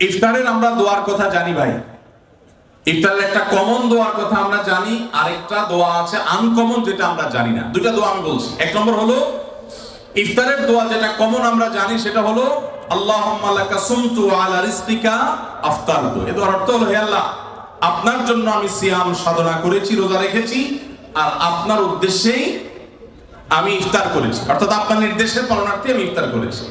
ইফতারের আমরা দোয়ার কথা জানি ভাই, ইফতারের একটা কমন দোয়ার কথা আমরা জানি, আরেকটা দোয়া আছে আনকমন যেটা আমরা জানি না। দুটা দোয়া আমি বলছি। এক নম্বর হলো ইফতারের দোয়া যেটা কমন আমরা জানি, সেটা হলো আল্লাহুম্মা লাকা সুমতু আলা রিজকিকা আফতারতু। এর অর্থ হলো, হে আল্লাহ, আপনার জন্য আমি সিয়াম সাধনা করেছি, রোজা রেখেছি, আর আপনার উদ্দেশ্যেই আমি ইফতার করেছি, অর্থাৎ আপনার নির্দেশের পালনার্থে আমি ইফতার করেছি।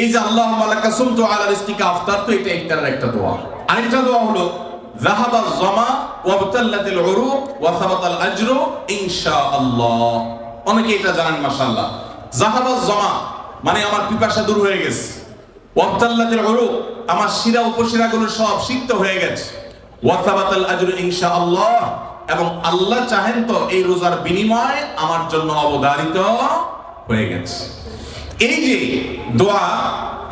এই যে আল্লাহুম্মা লাকা সুমতু আলা রিজকিকা আফতারতু, এটা ইফতারের একটা দোয়া। আরেকটা দোয়া হলো যাহাবা যামা ওয়াবতাল্লাতিল উরুক ওয়া সাবাতাল আজরু ইনশাআল্লাহ। অনেকে এটা জানেন মাশাআল্লাহ। যাহাবা যামা মানে আমার পিপাসা দূর হয়ে গেছে, ওয়াবতাল্লাতিল উরুক আমার শিরা উপশিরাগুলো সব সিক্ত হয়ে গেছে, ওয়া সাবাতাল আজরু ইনশাআল্লাহ এবং আল্লাহ চাহেন তো এই রোজার বিনিময় আমার জন্য অবধারিত হয়ে গেছে। এই যে দোয়া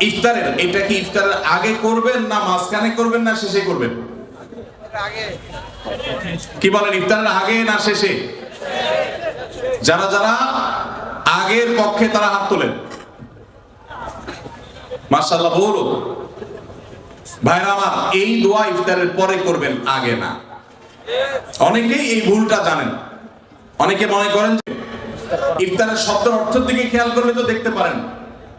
ইফতারের, এটা কি ইফতারের আগে করবেন না মাঝখানে করবেন না শেষে করবেন? কি বলেন, ইফতারের আগে না শেষে? যারা যারা আগের পক্ষে তারা হাত তোলেন, মাশাআল্লাহ। বলো ভাইরা আমার, এই দোয়া ইফতারের পরে করবেন, আগে না। অনেকেই এই ভুলটা জানেন। অনেকে মনে করেন যে ইফতারের শব্দের অর্থের দিকে খেয়াল করলে তো দেখতে পারেন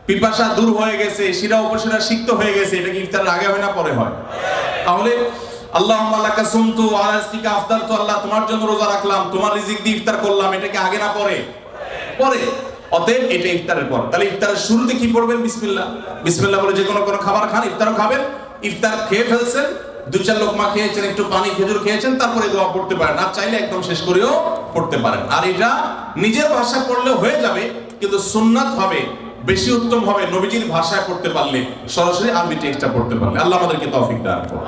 পিপাসা দূর হয়ে গেছে, শিরা উপশিরা সিক্ত হয়ে গেছে, এটা কি ইফতারের আগে হয় না পরে হয়? তাহলে আল্লাহুম্মা লাকা সুমতু আলা রিজকিকা আফতারতু, আল্লাহ তোমার জন্য রোজা রাখলাম, তোমার রিজিক দিয়ে ইফতার করলাম, এটা কি আগে না পরে? পরে। অতএব এটা ইফতারের পর। তাহলে ইফতারের শুরুতে কি পড়বেন? বিসমিল্লাহ। বিসমিল্লাহ বলে যে কোনো খাবার খান, ইফতারও খাবেন। ইফতার খেয়ে ফেলছেন, দু চার লোকমা খেয়েছেন, একটু পানি খেজুর খেয়েছেন, তারপরে দোয়া পড়তে পারেন। আর চাইলে একদম শেষ করেও পড়তে পারেন। আর এটা নিজের ভাষায় পড়লেও হয়ে যাবে, কিন্তু সুন্নাত হবে, বেশি উত্তম হবে নবীজির ভাষায় পড়তে পারলে, সরাসরি আরবি টেক্সটটা পড়তে পারলে। আল্লাহ আমাদেরকে তৌফিক দান করুন।